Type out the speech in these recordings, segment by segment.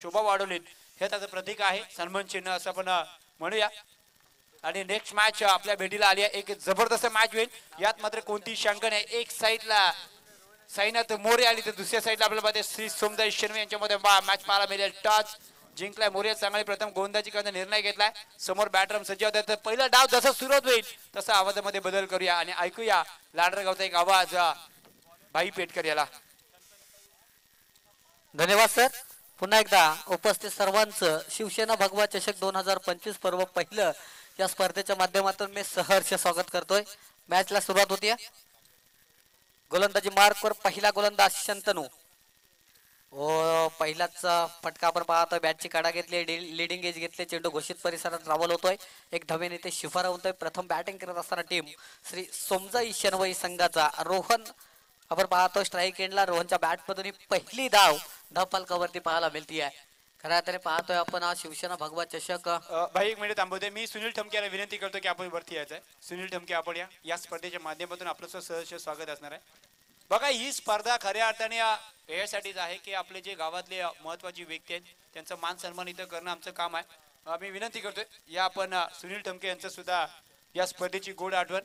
शोभा वाढवलीत हे त्याचं प्रतीक आहे, सन्मान चिन्ह असं आपण म्हणूया. आणि नेक्स्ट मॅच आपल्या भेटीला आली आहे, एक जबरदस्त मॅच होईल, यात मात्र कोणती शंका नाही. एक साईडला साईनाथ मोरे आली तर दुसऱ्या साईडला आपल्याला श्री सोमदास शर्मे यांच्यामध्ये मॅच पाहायला मिळेल. टॉस जिंकलाय मोरे चांगले, प्रथम गोलंदाजी करण्याचा निर्णय घेतलाय. समोर बॅटर सज्ज होता, तर पहिला डाव जसा सुरुवात होईल तसा आवाजामध्ये बदल करूया आणि ऐकूया लाडरगावचा एक आवाज भाई पेटकर याला. धन्यवाद सर. पुन्हा एकदा उपस्थित सर्वांचं शिवसेना भगवा चषक 2025 पर्व पहिलं या स्पर्धेच्या माध्यमातून मी सहर्ष स्वागत करतोय. मॅचला सुरुवात होती. गोलंदाजी मार्कवर पहिला गोलंदाज शंतनू. पहिलाच फटका आपण पाहतोय. बॅटची काढा घेतली, लिडिंग एज घेतले, चेंडू घोषित परिसरात रावल होतोय. एक धावेने ते शिफारा होतोय. प्रथम बॅटिंग करत असताना टीम श्री सोमजाई शनवई संघाचा रोहन आपण पाहतोय स्ट्राईक एंडला. रोहनच्या बॅट मधून पहिली धाव फलकावरती पाहायला मिळती आहे. खऱ्या अर्थाने पाहतोय आपण हा शिवसेना भगवा चषक. भाई एक मिनिट थांबवते, मी सुनील ठमके याला विनंती करतो की आपण वरती यायचं आहे. सुनील ठमके आपण या स्पर्धेच्या माध्यमातून आपलं सहर्ष स्वागत असणार आहे. बघा ही स्पर्धा खऱ्या अर्थाने यासाठीच आहे की आपले जे गावातले महत्वाची व्यक्ती आहेत त्यांचा मान सन्मान इथं करणं आमचं काम आहे. मी विनंती करतोय या आपण सुनील ठमके यांचं सुद्धा या स्पर्धेची गोड आठवण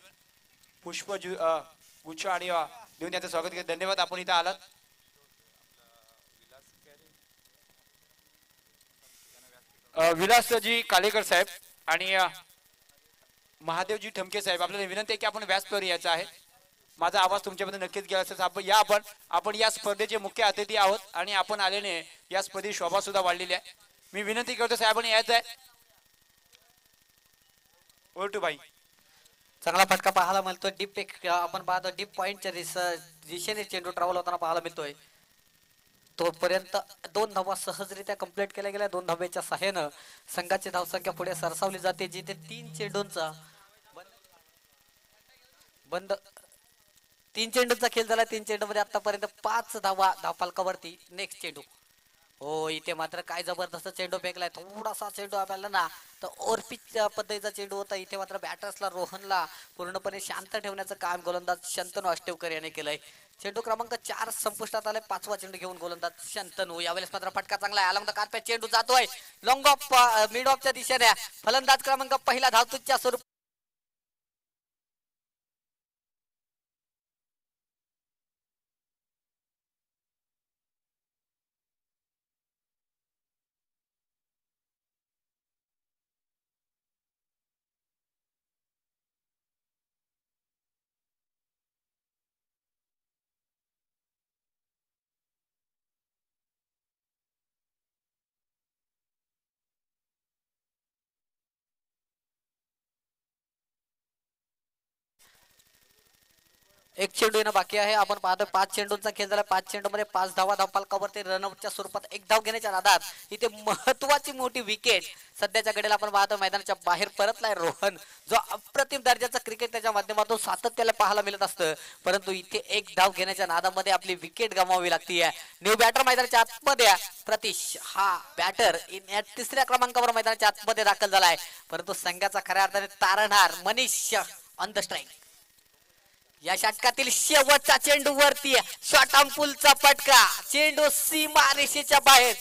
पुष्प गुच्छ आणि देऊन त्यांचं स्वागत केलं. धन्यवाद आपण इथं आलात. विलासजी कालेकर साहेब आणि महादेवजी ठमके साहेब आपल्याला विनंती आहे की आपण व्यासपीठावर यायचं आहे. माझा आवाज तुमच्यामध्ये नक्कीच गेला असेल. आपण या स्पर्धेचे मुख्य अतिथी आहोत आणि आपण आल्याने या स्पर्धेची शोभा सुद्धा वाढलेली आहे. मी विनंती करतो साहेबांनी यायचं आहे. ओटू भाई चांगला फटका पाहायला मिळतोय. डीप एक आपण पाहतो डीप पॉइंटच्या दिशेने चेंडू ट्रॅव्हल होताना पाहायला मिळतोय. तोपर्यंत 2 धावा सहजरित्या कंप्लीट केल्या गेल्या. 2 धावेच्या सहाय्यानं संघाची धावसंख्या पुढे सरसावली जाते, जिथे 3 चेंडूंचा तीन चेंडूंचा खेळ झाला. 3 चेंडूमध्ये आतापर्यंत 5 धावा धावफलकावरती. नेक्स्ट चेंडू. हो इथे मात्र काय जबरदस्त चेंडू फेकलाय. थोडासा चेंडू आपल्याला ना तर ओरपिच पद्धतीचा चेंडू होता. इथे मात्र बॅटर्सला रोहनला पूर्णपणे शांत ठेवण्याचं काम गोलंदाज शंतनू अष्टेवकर याने केलंय. चेंडू क्रमांक 4 संपुष्टात आलाय. 5वा चेंडू घेऊन गोलंदाज शंतनू. यावेळेस मात्र फटका चांगला आहे. अलॉंग द कार्पेट चेंडू जातोय लॉंग ऑफ मिड ऑफच्या दिशेने. फलंदाज क्रमांक पहिला धावतुच्या स्वरूप एक चेंडू येणं बाकी आहे. आपण पाहतोय 5 चेंडूंचा खेळ झाला. 5 चेंडूमध्ये 5 धावा धावफलकावरती रनआउटच्या स्वरूपात 1 धाव घेण्याच्या नादात इथे महत्वाची मोठी विकेट सध्याच्या घडीला आपण पाहतो मैदानाच्या बाहेर परतलाय रोहन, जो अप्रतिम दर्जाचा क्रिकेट त्याच्या माध्यमातून सातत्याला पाहायला मिळत असतं. परंतु इथे 1 धाव घेण्याच्या नादामध्ये आपली विकेट गमावावी लागतीये. न्यू बॅटर मैदानाच्या आतमध्ये प्रतीश हा बॅटर 3ऱ्या क्रमांकावर मैदानाच्या आतमध्ये दाखल झालाय. परंतु संघाचा खऱ्या अर्थाने तारणहार मनीष ऑन द स्ट्राईक. या षटकातील शेवटचा चेंडू वरती शॉर्ट आर्म पुलचा फटका. चेंडू सीमा रेषेच्या बाहेर.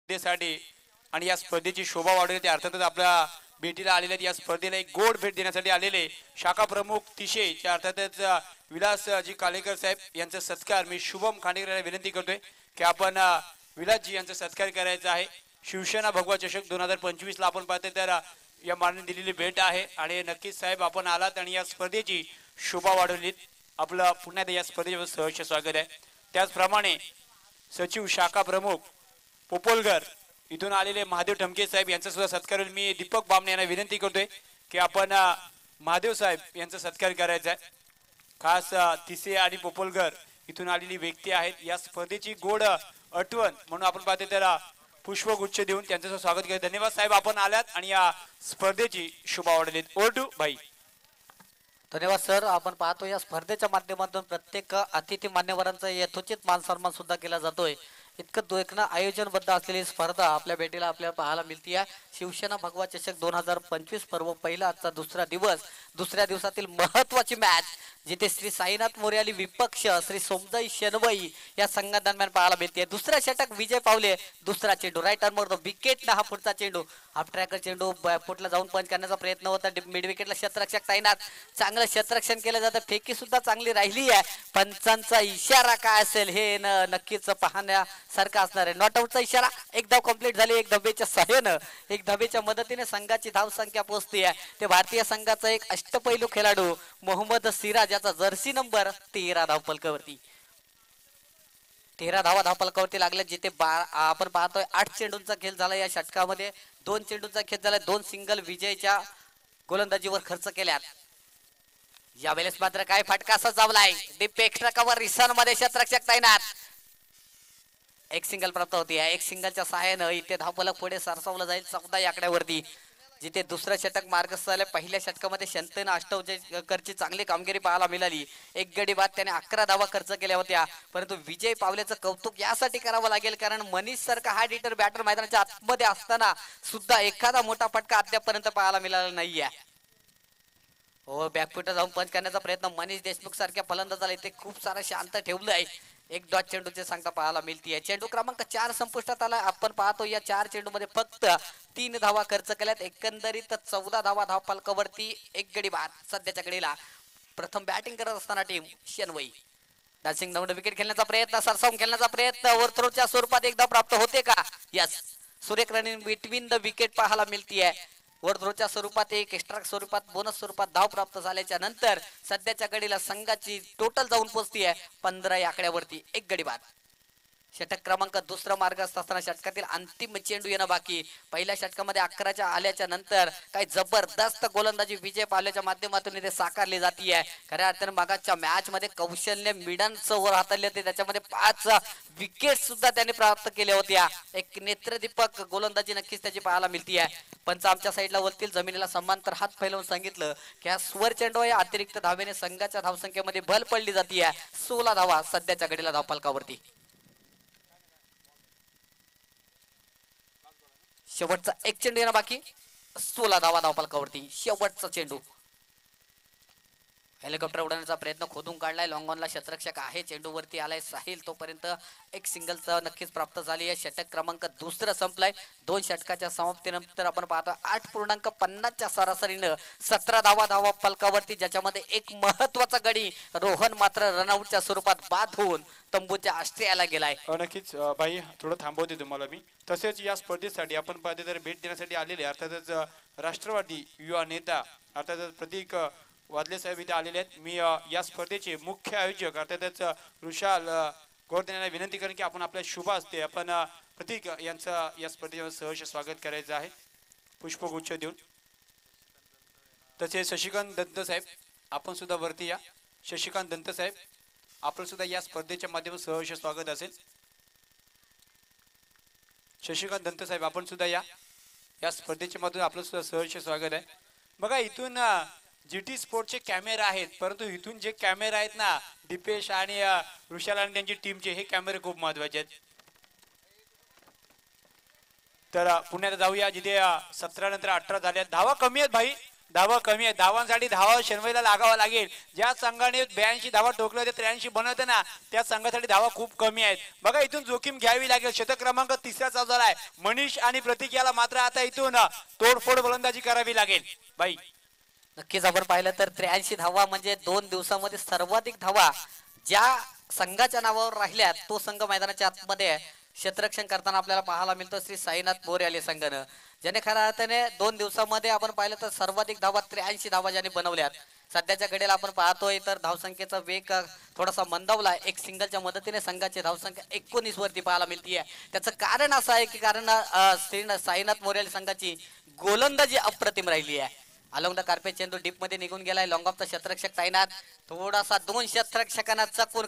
साठी आणि या स्पर्धेची शोभा वाढवण्यासाठी अर्थातच आपल्या भेटीला आलेले या स्पर्धेला एक गोड भेट देण्यासाठी आलेले शाखा प्रमुख तिशेच्या अर्थातच विलासजी कालेकर साहेब यांचा सत्कार मी शुभम खांडेकर यांना विनंती करतोय की आपण विलासजी यांचा सत्कार करायचा आहे. शिवसेना भगवा चषक 2025 ला आपण पाहतोय तर या माननी दिलेली भेट आहे आणि नक्कीच साहेब आपण आलात आणि या स्पर्धेची शोभा वाढवलीत. आपलं पुन्हा एकदा या स्पर्धेवर सहर्ष स्वागत आहे. त्याचप्रमाणे सचिव शाखा प्रमुख पोपोलगर इथून आलेले महादेव ठमके साहेब यांचा सुद्धा सत्कार मी दीपक बामणे यांना विनंती करतोय की आपण महादेव साहेब यांचा सत्कार करायचा आहे. खास तिसे आणि पोपोलगर इथून आलेली व्यक्ती आहेत. या स्पर्धेची गोड आठवण म्हणून आपण पाहतोय तर पुष्पगुच्छ देऊन त्यांचं स्वागत केलं. धन्यवाद साहेब, आपण आल्यात आणि या स्पर्धेची शुभ आवडली. ओरडू भाई. धन्यवाद सर. आपण पाहतो या स्पर्धेच्या माध्यमातून प्रत्येक अतिथी मान्यवरांचा यथोचित मान सन्मान सुद्धा केला जातोय. इतकं देखणं आयोजनबद्ध असलेली स्पर्धा आपल्या भेटीला आपल्याला पाहायला मिळते आहे. शिवसेना भगवा चषक 2025 पर्व पहिला आजचा दुसरा दिवस. दुसऱ्या दिवसातील महत्वाची मॅच जिथे श्री साईनाथ मोर्याली विपक्ष श्री सोमजाई शेनवई या संघादरम्यान पाहायला मिळते. दुसऱ्या षटक विजय पावले. दुसरा चेंडू राईट आर्मवर विकेट हा पुढचा चेंडू हाफ ट्रॅकर चेंडू फुटला जाऊन पंच करण्याचा प्रयत्न होता. मिड विकेटला क्षेत्ररक्षक तैनात. चांगलं क्षेत्ररक्षण केलं जातं. फेकी सुद्धा चांगली राहिली आहे. पंचांचा इशारा काय असेल हे नक्कीच पाहण्यासारखं असणार आहे. नॉट आउटचा इशारा. एक धाव कंप्लीट झाली. एक धावेच्या सहाय्यानं एक धावेच्या मदतीने संघाची धाव संख्या पोहोचते आहे. ते भारतीय संघाचा एक अष्टपैलू खेळाडू मोहम्मद सिराज याचा जर्सी नंबर 13 धावफलकावरती. 13 धावा धावफलकावरती लागल्या. जिथे आपण पाहतोय 8 चेंडूंचा खेळ झाला या षटकामध्ये. 2 चेंडूंचा खेळ झाला. 2 सिंगल विजयच्या गोलंदाजीवर खर्च केल्यात. यावेळेस मात्र काय फटका असा जावलाय. डीप एक्स्ट्रा कव्हर रिसन मध्ये क्षेत्ररक्षक तैनात. एक सिंगल प्राप्त होती. एक सिंगलच्या सहाय्यानं इथे धावफलक पुढे सरसावलं जाईल 14 या आकड्यावरती. जिथे दुसरं षटक मार्गस्थ झालं. पहिल्या षटकामध्ये शंतन अष्टवजेकरची चांगली कामगिरी पाहायला मिळाली. एक गडी बाद त्याने 11 धावा खर्च केल्या होत्या. परंतु विजय पावल्याचं कौतुक यासाठी करावं लागेल कारण मनीष सारखा हार्ड हिटर बॅटर मैदानाच्या आतमध्ये असताना सुद्धा एखादा मोठा फटका अद्यापर्यंत पाहायला मिळाला नाहीये. हो बॅकफुट जाऊन पंच करण्याचा प्रयत्न मनीष देशमुख सारख्या फलंदाजाला इथे खूप सारा शांत ठेवलंय. एक डॉट चेंडूचे सांगता पाहायला मिळतीये. चेंडू क्रमांक 4 संपुष्टात आला. आपण पाहतो या 4 चेंडू मध्ये फक्त 3 धावा खर्च केल्यात. एकंदरीत 14 धावा धावफलकावरती. एक गडी बाद सध्याच्या घडीला. प्रथम बॅटिंग करत असताना टीम शेनवई. डान्सिंग डाऊन विकेट खेळण्याचा प्रयत्न सरसावून खेळण्याचा प्रयत्न वरथ्रोच्या स्वरूपात एकदा प्राप्त होते का. यस सुरेख रनिंग बिटवीन द विकेट पाहायला मिळतीये. वरथ्रोच्या स्वरूपात एक एक्स्ट्रा स्वरूपात बोनस स्वरूपात धाव प्राप्त झाल्याच्या नंतर सध्याच्या घडीला संघाची टोटल जाऊन पोहोचतीये 15 या आकड्यावरती. एक गडी बाद. षटक क्रमांक दुसरा मार्गस्थ असताना षटकातील अंतिम चेंडू येणं बाकी. पहिल्या षटकामध्ये 11च्या आल्याच्या नंतर काही जबरदस्त गोलंदाजी विजय पावल्याच्या माध्यमातून इथे साकारली जातीये. खऱ्या अर्थाने मागाच्या मॅच मध्ये कौशल्य मिडन्स वर हाताळले होते. त्याच्यामध्ये 5 विकेट सुद्धा त्याने प्राप्त केल्या होत्या. एक नेत्रदीपक गोलंदाजी नक्कीच त्याची पाहायला मिळतीये. पंच आमच्या साईडला वरतील जमिनीला समांतर हात फैलवून सांगितलं की हा स्वर चेंडू या अतिरिक्त धावेने संघाच्या धावसंख्येमध्ये भल पडली जातीये. 16 धावा सध्याच्या घडीला धावफलकावरती. शेवटचा एक चेंडू येणं बाकी. 16 धावा धावफलकावरती. शेवटचा चेंडू. हेलिकॉप्टर उडवण्याचा प्रयत्न खोदून काढलाय. लॉंग ऑनला क्षेत्ररक्षक आहे. चेंडू वरती आलाय साहिल. तोपर्यंत एक सिंगलचा नक्कीच प्राप्त झाली आहे. षटक क्रमांक दुसरं संपलाय. 2 षटकाच्या समाप्तीनंतर आपण पाहतो 8.50च्या सरासरीनं 17 धावा धावफलकावरती. ज्याच्यामध्ये एक महत्वाचा गडी रोहन मात्र रनआउटच्या स्वरूपात बाद होऊन तंबूच्या ऑस्ट्रेलियाला गेलाय. नक्कीच भाई थोडं थांबवते तुम्हाला मी. तसेच या स्पर्धेसाठी आपण पाहतो तर भेट देण्यासाठी आलेले अर्थातच राष्ट्रवादी युवा नेता अर्थातच प्रतीक वादले साहेब इथे आलेले आहेत. मी या स्पर्धेचे मुख्य आयोजक अर्थातच ऋषाल गोवर्धन यांना विनंती करेन की आपण आपल्या शुभ असते आपण प्रतीक यांचं या स्पर्धेवर सहर्ष स्वागत करायचं आहे पुष्पगुच्छ देऊन. तसेच शशिकांत दत्त साहेब आपण सुद्धा वरती या. शशिकांत दत्त साहेब आपण सुद्धा या स्पर्धेच्या माध्यमातून सहर्ष स्वागत असेल. शशिकांत दंत साहेब आपण सुद्धा या स्पर्धेच्या माध्यमातून आपलं सुद्धा सहर्ष स्वागत आहे. बघा इथून जीटी स्पोर्टचे कॅमेरा आहेत परंतु इथून जे कॅमेरा आहेत ना दीपेश आणि ऋषाल आणि त्यांची टीमचे हे कॅमेरे खूप महत्वाचे आहेत. तर पुण्यात जाऊया जिथे 17 नंतर 18 झाल्या. धावा कमी आहेत भाई. धावा कमी आहे. धावांसाठी धावा शेनवईला लागावा लागेल. ज्या संघाने 82 धावा ठोकल्या होत्या 83 बनवते ना त्या संघासाठी धावा खूप कमी आहेत. बघा इथून जोखीम घ्यावी लागेल. षटक क्रमांक 3 चालू झालाय. मनीष आणि प्रतीक याला मात्र आता इथून तोडफोड गोलंदाजी करावी लागेल भाई. नक्कीच आपण पाहिलं तर 83 धावा म्हणजे 2 दिवसामध्ये सर्वाधिक धावा ज्या संघाच्या नावावर राहिल्यात तो संघ मैदानाच्या आतमध्ये क्षेत्ररक्षण करताना आपल्याला पाहायला मिळतो श्री साईनाथ मोर्याले संघानं. ज्याने खऱ्या अर्थाने 2 दिवसामध्ये आपण पाहिलं तर सर्वाधिक धावा 83 धावा ज्याने बनवल्यात. सध्याच्या घडीला आपण पाहतोय तर धावसंख्येचा वेग थोडासा मंदावला. एक सिंगलच्या मदतीने संघाची धावसंख्या 19 वरती पाहायला मिळतीये. त्याचं कारण असं आहे की कारण श्री साईनाथ मोर्याले संघाची गोलंदाजी अप्रतिम राहिली आहे. अलॉंग द कार्पेट चेंडू डीप मध्ये निघून गेलाय. लॉंग ऑफचा क्षेत्ररक्षक तैनात. थोडासा 2 क्षेत्ररक्षकांना चकून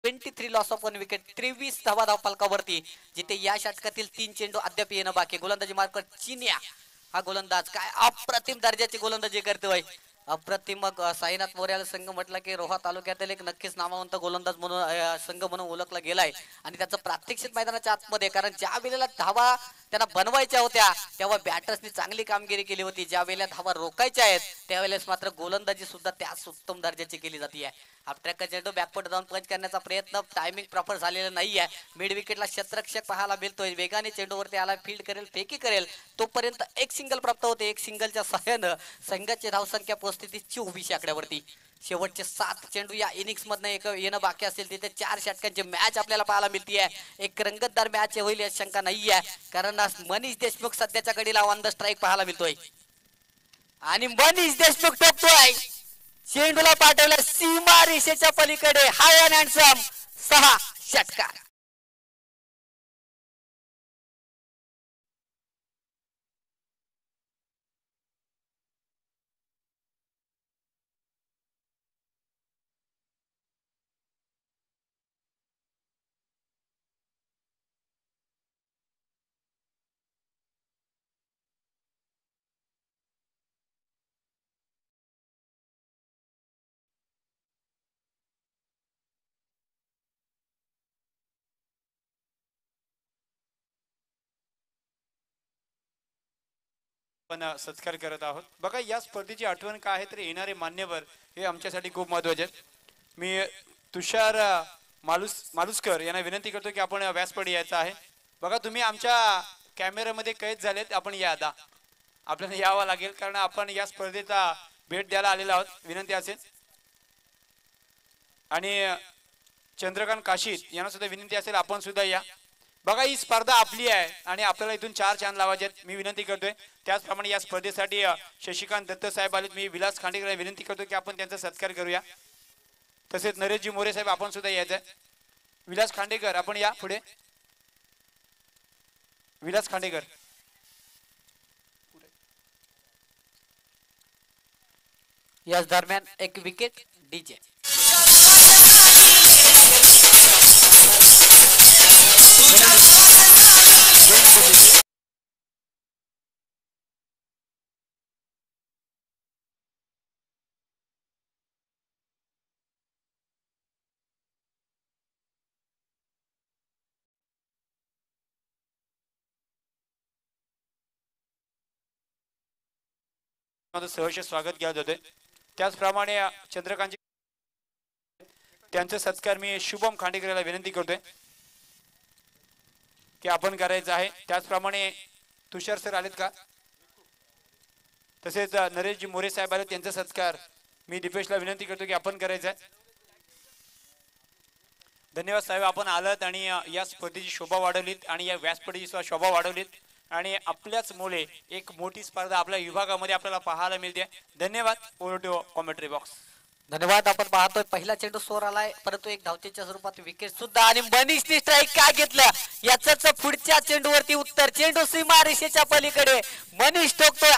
23 लॉस ऑफ 1 विकेट, 23 धावा धावफलकावरती, जिथे या षटकातील 3 चेंडू अद्याप येणं बाकी. गोलंदाजी मार्क चिन्या हा गोलंदाज काय अप्रतिम दर्जाची गोलंदाजी करतोय. अप्रतिम. मग साईनाथ मोर्याला संघ म्हटलं की रोहा तालुक्यातील एक नक्कीच नामवंत गोलंदाज म्हणून संघ म्हणून ओळखला गेलाय आणि त्याचं प्रात्यक्षिक मैदानाच्या आतमध्ये, कारण ज्या वेळेला धावा त्यांना बनवायच्या होत्या तेव्हा बॅटर्सनी चांगली कामगिरी केली होती. ज्या वेळेला धावा रोखायच्या आहेत त्यावेळेस मात्र गोलंदाजी सुद्धा त्याच उत्तम दर्जाची केली जाते. आपल्या चेंडू बॅकफुट जाऊन पंच करण्याचा प्रयत्न, टायमिंग प्रॉपर झालेला नाहीये. मिड विकेटला क्षेत्ररक्षक पाहायला मिळतोय, वेगाने चेंडूवरती आला, फील्ड करेल, फेकी करेल, तोपर्यंत एक सिंगल प्राप्त होते. एक सिंगलच्या सहाय्यानं संघाची धावसंख्या पोहोचते ती 24 आकड्यावरती. शेवटचे 7 चेंडू या इनिंग्स मधनं एक येणं बाकी असेल तिथे 4 षटकांची मॅच आपल्याला पाहायला मिळते. एक रंगतदार मॅच होईल याची शंका नाहीये, कारण मनीष देशमुख सध्याच्या घडीला ऑन द स्ट्राईक पाहायला मिळतोय आणि मनीष देशमुख टोकतोय. चेंडूला पाठवलं सीमा रेषेच्या पलीकडे, हाय अँड हँडसम 6 षटकार. पण सत्कार करत आहोत. बघा, या स्पर्धेची आठवण काय आहे तर येणारे मान्यवर हे आमच्यासाठी खूप महत्वाचे आहेत. मी तुषार मालुसकर यांना विनंती करतो की आपण व्यासपीठावर यायचं आहे. बघा, तुम्ही आमच्या कॅमेऱ्यामध्ये कैद झालेत, आपण या आता. आपल्याला यावं लागेल कारण आपण या स्पर्धेचा भेट द्यायला आलेलो आहोत. विनंती असेल. आणि चंद्रकांत काशीत यांना सुद्धा विनंती असेल, आपण सुद्धा या. बघा, ही स्पर्धा आपली आहे आणि आपल्याला इथून 4 चांद लावायचे आहेत. मी विनंती करतोय त्याचप्रमाणे या स्पर्धेसाठी शशिकांत दत्त साहेब आलेत. मी विलास खांडेकर विनंती करतो की आपण त्यांचा सत्कार करूया. तसेच नरेशजी मोरे साहेब आपण सुद्धा यायचं. विलास खांडेकर आपण या पुढे. विलास खांडेकर. याच दरम्यान एक विकेट डीजे. सहर्ष स्वागत केलं जाते. त्याचप्रमाणे चंद्रकांत त्यांचा सत्कार मी शुभम खांडेकरला विनंती करतोय की आपण करायचं आहे. त्याचप्रमाणे तुषार सर आलेत का? तसेच नरेशजी मोरे साहेब आले, त्यांचा सत्कार मी दीपेशला विनंती करतो की आपण करायचं आहे. धन्यवाद साहेब, आपण आलात आणि या स्पर्धेची शोभा वाढवलीत आणि या व्यासपीठाची सुद्धा शोभा वाढवलीत आणि आपल्याच मुले एक मोठी स्पर्धा आपल्या विभागामध्ये आपल्याला पाहायला मिळते. धन्यवाद. Over to commentary box. धन्यवाद. आपण पाहतोय पहिला चेंडू स्कोर आलाय, परंतु एक धावचेच्या स्वरूपात विकेट सुद्धा आणि मनीषने स्ट्राईक काय घेतलं याच पुढच्या चेंडूवरती उत्तर. चेंडू सीमा रेषेच्या पलीकडे, मनीष ठोकतोय.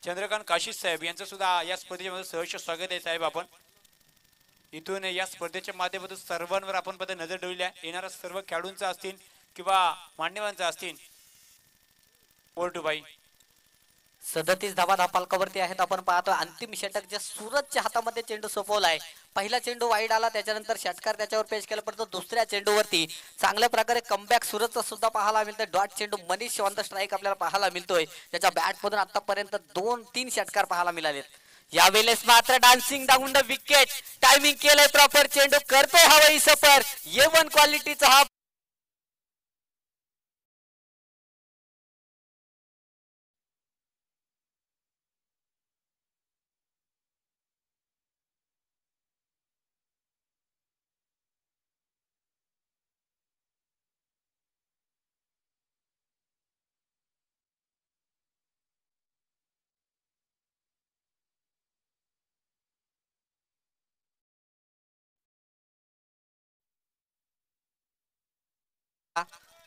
चंद्रकांत काशीद साहेब यांचं सुद्धा या स्पर्धेमध्ये सहर्ष स्वागत आहे साहेब. आपण इथून या स्पर्धेच्या माध्यमातून सर्वांवर आपण पद्धत नजर ठेवली आहे. येणाऱ्या सर्व खेळाडूंचा असतील किंवा मान्यवांचा असतील. Over two by. 37 धावा धावफलकावरती आहेत. आपण पाहतो अंतिम षटक जे सूरजच्या हातामध्ये चेंडू सोपवलाय. पहिला चेंडू वाईड आला, त्याच्यानंतर षटकार त्याच्यावर पेश केला, परंतु दुसऱ्या चेंडूवरती चांगल्या प्रकारे कमबॅक सूरजचा सुद्धा पाहायला मिळतोय. डॉट चेंडू मनीष ऑन द स्ट्राईक आपल्याला पाहायला मिळतोय. त्याच्या बॅट मधून आतापर्यंत 2-3 षटकार पाहायला मिळालेत. यावेळेस मात्र dancing down the wicket, timing केलंय प्रॉपर, चेंडू करतोय हवाई सफर. A1 क्वालिटीचा हा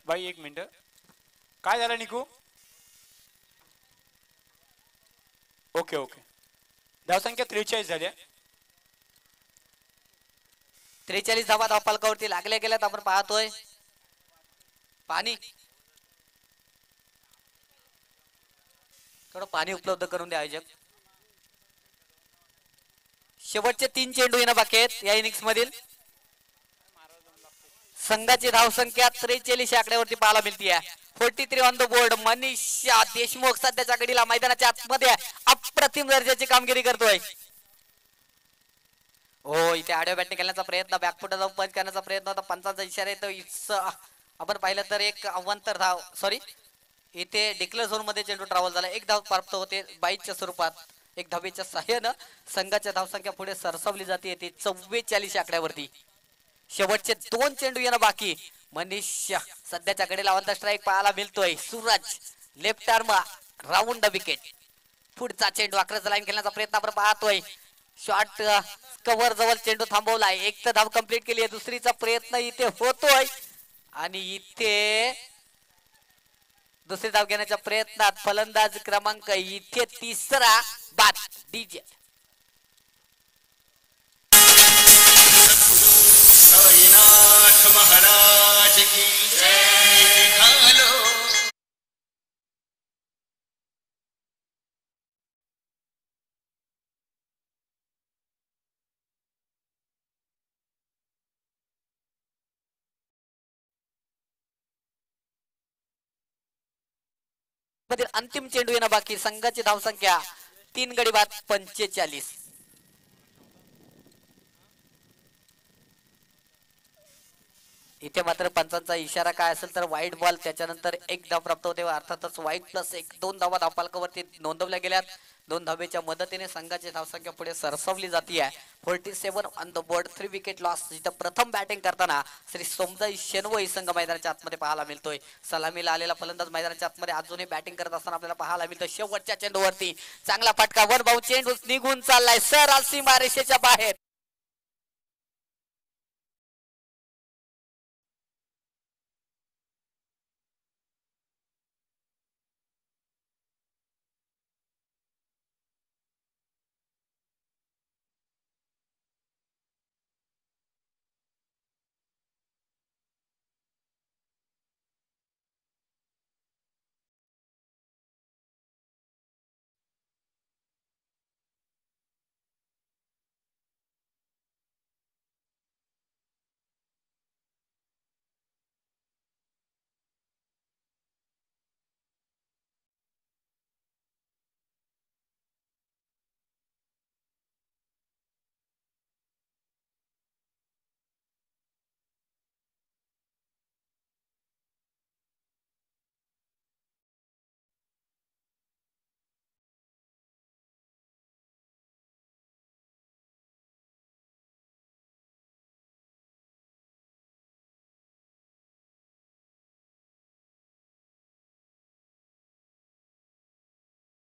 बाई एक मिनिट, काय झालं निकू? ओके ओके, धावसंख्या 43 झाली. 43 धावा धावपालकावरती लागल्या गेल्यात. आपण पाहतोय पाणी, थोडं पाणी उपलब्ध करून द्या आयोजक. शेवटचे 3 चेंडू येणं बाकी आहेत या इनिंग्स मधील. संघाची धावसंख्या 43 आकड्यावरती पाहायला मिळते. 43 on the board. Manisha Deshmukh सध्याच्या घडीला मैदानाच्या आतमध्ये अप्रतिम दर्जाची कामगिरी करतोय. हो, इथे आडव्या बॅटने खेळण्याचा प्रयत्न, बॅकफुट जाऊन पंच करण्याचा प्रयत्न होता. पंचांचा इशारा येतो. आपण पाहिलं तर एक अवंतर धाव, सॉरी, इथे डिक्लेअर झोन मध्ये चेंडू ट्रॅव्हल झाला. एक धाव प्राप्त होते बाईच्या स्वरूपात. एक धावेच्या सहाय्यानं संघाच्या धावसंख्या पुढे सरसवली जाते. ती 44 आकड्यावरती. शेवटचे 2 चेंडू येणं बाकी. मनीषा सध्याच्या घडीला ऑन द स्ट्राईक पाहायला मिळतोय. Suraj left arm round the wicket. पुढचा चेंडू अकराचा लाईन खेळण्याचा प्रयत्न आपण पाहतोय. शॉर्ट कव्हर जवळ चेंडू थांबवलाय. एक तर धाव कंप्लीट केली आहे, दुसरीचा प्रयत्न इथे होतोय आणि इथे दुसरी धाव घेण्याच्या प्रयत्नात फलंदाज क्रमांक इथे तिसरा बाद. डीजे साईनाथ महाराज की जय. घालो मधील अंतिम चेंडू येणं बाकी. संघाची धावसंख्या 3 गडी बाद 45. इथे मात्र पंचांचा इशारा काय असेल तर वाईट बॉल, त्याच्यानंतर एक धाव प्राप्त होते. अर्थातच वाईट प्लस 1, 2 धावा धावपालकावरती नोंदवल्या गेल्यात. 2 धावेच्या मदतीने संघाची धावसंख्या पुढे सरसवली जाते. 47 on the board. 3 wicket loss. इथं प्रथम बॅटिंग करताना श्री सोमजाई शेनवई संघ मैदानाच्या आतमध्ये पाहायला मिळतोय. सलामीला आलेला फलंदाज मैदानाच्या आतमध्ये अजूनही बॅटिंग करत असताना आपल्याला पाहायला मिळतं. शेवटच्या चेंडूवरती चांगला फटका, वर भाऊ चेंडू निघून चाललाय सर सीमा रेषेच्या बाहेर.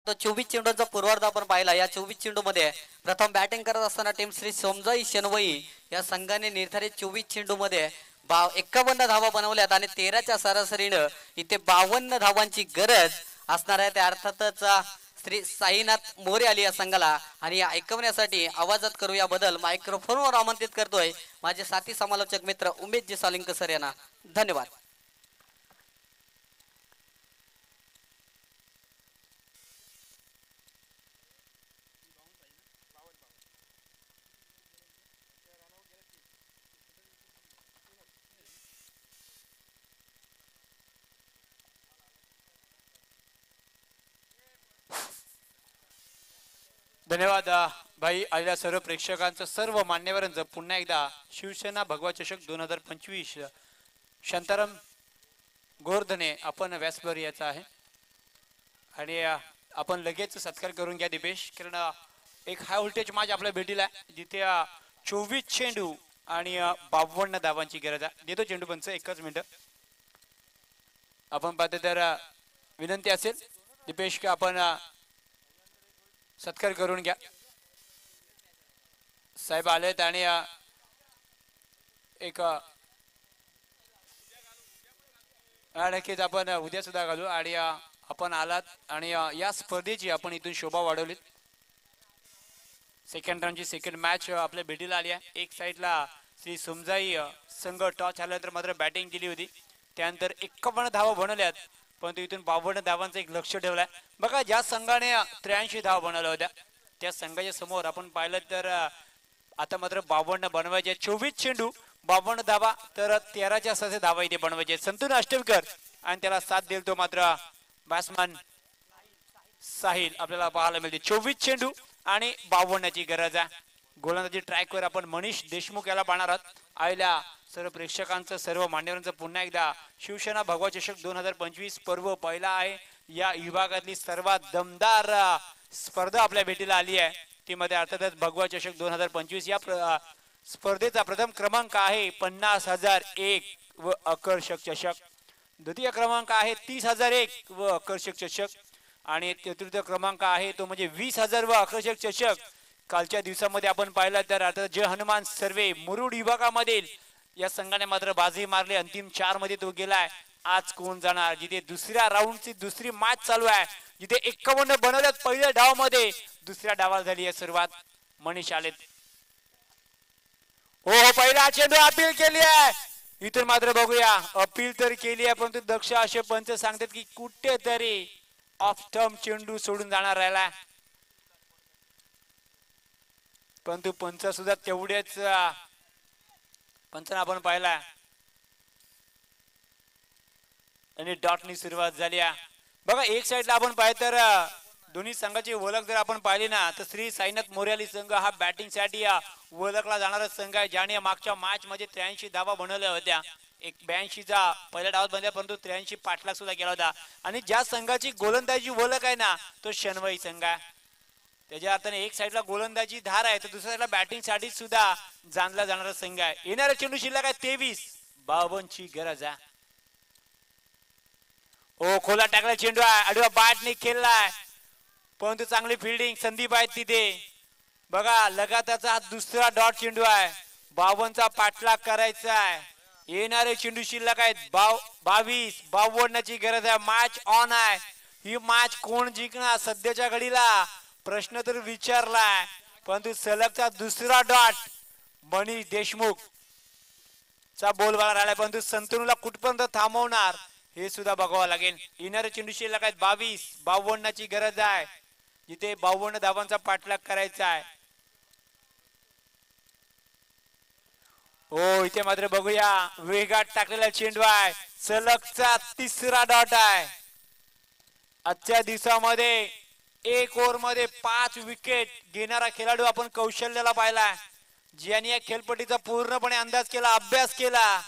तो 24 चेंडूंचा पूर्वार्ध आपण पाहिला. या 24 चेंडू मध्ये प्रथम बॅटिंग करत असताना टीम श्री सोमजाई शेनवई या संघाने निर्धारित 24 चेंडू मध्ये 51 धावा बनवल्यात आणि 13च्या सरासरीनं इथे 52 धावांची गरज असणार आहे. त्या अर्थातच श्री साईनाथ मोरे आली या संघाला आणि ऐकवण्यासाठी आवाजात करूया बदल मायक्रोफोनवर आमंत्रित करतोय माझे साथी समालोचक मित्र उमेशजी सालिंक सर यांना. धन्यवाद. धन्यवाद भाई. आलेल्या सर्व प्रेक्षकांचं, सर्व मान्यवरांचं पुन्हा एकदा शिवसेना भगवा चषक 2025 शांताराम गोवर्धने आपण व्यासभर याचा आहे आणि आपण लगेच सत्कार करून घ्या दिपेश, कारण एक हाय व्होल्टेज मॅच आपल्या भेटीला आहे जिथे 24 चेंडू आणि 52 धावांची गरज आहे. देतो चेंडू पंच, एकच मिनिट. आपण पाहतो तर विनंती असेल दिपेश की आपण सत्कार करून घ्या. साहेब आलेत आणि एक नक्कीच आपण उद्या सुद्धा घालू आणि आपण आलात आणि या स्पर्धेची आपण इथून शोभा वाढवली. सेकंड राऊंडची सेकंड मॅच आपल्या भेटीला आली आहे. एक साईडला श्री सुमजाई संघ टॉस आल्यानंतर मात्र बॅटिंग केली होती. त्यानंतर 51 धावा बनवल्यात, परंतु इथून 52 धावांचं एक लक्ष ठेवलंय. बघा ज्या संघाने 83 धावा बनवल्या होत्या त्या संघाच्या समोर आपण पाहिलं तर आता मात्र 52 बनवायचे. 24 चेंडू 52 धावा, तर 13च्या 6 धावा इथे बनवायचे. संतून अष्टविकर आणि त्याला साथ देईल तो मात्र बॅट्समन साहिल आपल्याला पाहायला मिळते. 24 चेंडू आणि 52ची गरज आहे. गोलंदाजी ट्रॅकवर आपण मनीष देशमुख याला पाहणार आहोत. आईला सर्व प्रेक्षकांचं सर्व मान्यवरांचं पुन्हा एकदा शिवसेना भगवा चषक 2025 पर्व पहिला आहे. या विभागातली सर्वात दमदार स्पर्धा आपल्या भेटीला आली आहे. ती मध्ये अर्थातच भगवा चषक 2025 या स्पर्धेचा प्रथम क्रमांक आहे 50,001 व आकर्षक चषक. द्वितीय क्रमांक आहे 30,001 व आकर्षक चषक आणि चतुर्थ क्रमांक आहे तो म्हणजे 20,000 व आकर्षक चषक. कालच्या दिवसामध्ये आपण पाहिलं तर अर्थात जय हनुमान सर्वे मुरुड विभागामधील या संघाने मात्र बाजी मारली. अंतिम 4 मध्ये तो गेलाय. आज कोण जाणार, जिथे दुसऱ्या राऊंडची दुसरी मॅच चालू आहे, जिथे 51 बनवल्यात पहिल्या डाव मध्ये, दुसऱ्या डावाला झाली आहे सुरुवात. मनीष आलेत. हो पहिला चेंडू अपील केली आहे. इथून मात्र बघूया अपील तर केली आहे, परंतु दक्ष असे पंच सांगतात की कुठेतरी ऑफ स्टंप चेंडू सोडून जाणार राहिला. परंतु पंच सुद्धा तेवढेच पंचांना आपण पाहिला आणि डॉटनी सुरुवात झाली. बघा एक साइडला आपण पाहिलं तर दोन्ही संघाची ओळख जर आपण पाहिली ना तर श्री साईनाथ मोर्याली संघ हा बॅटिंग साठी ओळखला जाणारा संघ आहे, ज्याने मागच्या मॅच मध्ये 83 धावा बनवल्या होत्या. एक 82चा पहिल्या डावात बनल्या, परंतु 83 पाठलाग सुद्धा केला होता. आणि ज्या संघाची गोलंदाजी ओळख आहे ना तो शनवई संघ आहे. त्याच्या अर्थाने एक साइडला गोलंदाजी धार आहे तर दुसऱ्या साइडला बॅटिंग साठी सुद्धा जाणला जाणारा संघ आहे. येणारा चेंडू शिल्लक आहे 23. 52ची गरज आहे. ओ खोला टाकला चेंडू आहे, आडवा बॅटने खेळलाय, परंतु चांगली फिल्डिंग संदीप आहेत तिथे. बघा लगातारचा हा दुसरा डॉट चेंडू आहे. 52चा पाठलाग करायचा आहे. येणारे चेंडू शिल्लक आहेत 22. 52ची गरज आहे. मॅच ऑन आहे. ही मॅच कोण जिंकणार सध्याच्या घडीला प्रश्न तर विचारलाय, परंतु सलगचा दुसरा डॉट मनीष देशमुख चा बोल बघा राहिलाय, परंतु संतनूला कुठपर्यंत थांबवणार हे सुद्धा बघावं लागेल. येणारे चेंडू शिल्लक आहेत 22. 52ची गरज आहे, जिथे 52 धावांचा पाठलाग करायचा आहे. हो इथे मात्र बघूया वेगात टाकलेला चेंडू आहे. सलगचा तिसरा डॉट आहे. आजच्या दिवसामध्ये एक ओव्हर मध्ये 5 विकेट घेणारा खेळाडू आपण कौशल्याला पाहिला, ज्याने या खेळपट्टीचा पूर्णपणे अंदाज केला, अभ्यास केला.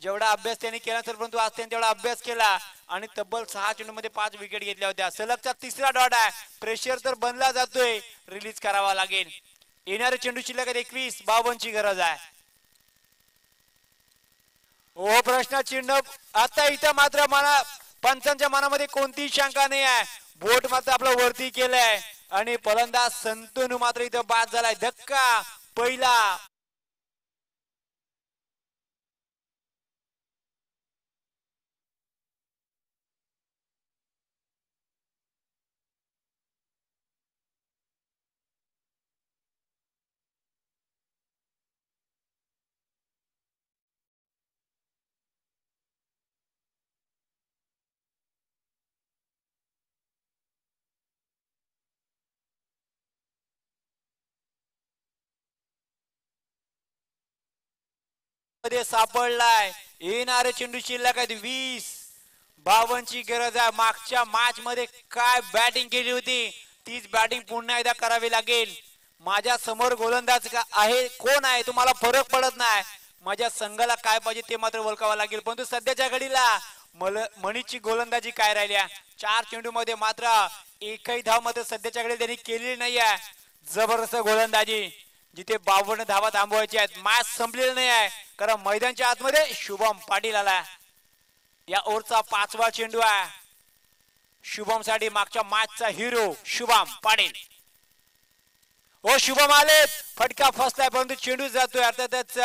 जेवढा अभ्यास त्यांनी केला तर परंतु आज त्यांनी तेवढा अभ्यास केला आणि तब्बल 6 चेंडू मध्ये 5 विकेट घेतल्या होत्या. सलगचा तिसरा डॉट आहे. प्रेशर तर बनला जातोय, रिलीज करावा लागेल. येणारे चेंडू शिल्लक 21. 52ची गरज आहे. ओ प्रश्न चिन्ह आता इथं मात्र पंचांच्या मनामध्ये कोणतीही शंका नाही आहे. बोट मात्र आपलं वरती केलंय आणि फलंदाज संतनू मात्र इथं बाद झालाय. धक्का पहिला. मध्ये सापडलाय. येणारे चेंडू शिल्लक आहेत 20. 52ची गरज आहे. मागच्या मॅच मध्ये काय बॅटिंग केली होती तीच बॅटिंग पुन्हा एकदा करावी लागेल. माझ्या समोर गोलंदाज आहे कोण आहे तुम्हाला फरक पडत नाही, माझ्या संघाला काय पाहिजे ते मात्र ओळखावं लागेल. परंतु सध्याच्या घडीला मनीषची गोलंदाजी काय राहिल्या. 4 चेंडू मध्ये मात्र एकही धाव मात्र सध्याच्या घडीला त्यांनी केलेली नाही आहे. जबरदस्त गोलंदाजी, जिथे 52 धावा थांबवायच्या आहेत. मॅच संपलेली नाही आहे कारण मैदानच्या आतमध्ये शुभम पाटील आला. या ओव्हरचा 5वा चेंडू आहे. शुभम साठी मागच्या मॅचचा हिरो शुभम पाटील. ओ शुभम आले, फटका फसलाय परंतु चेंडू जातोय. अर्थातच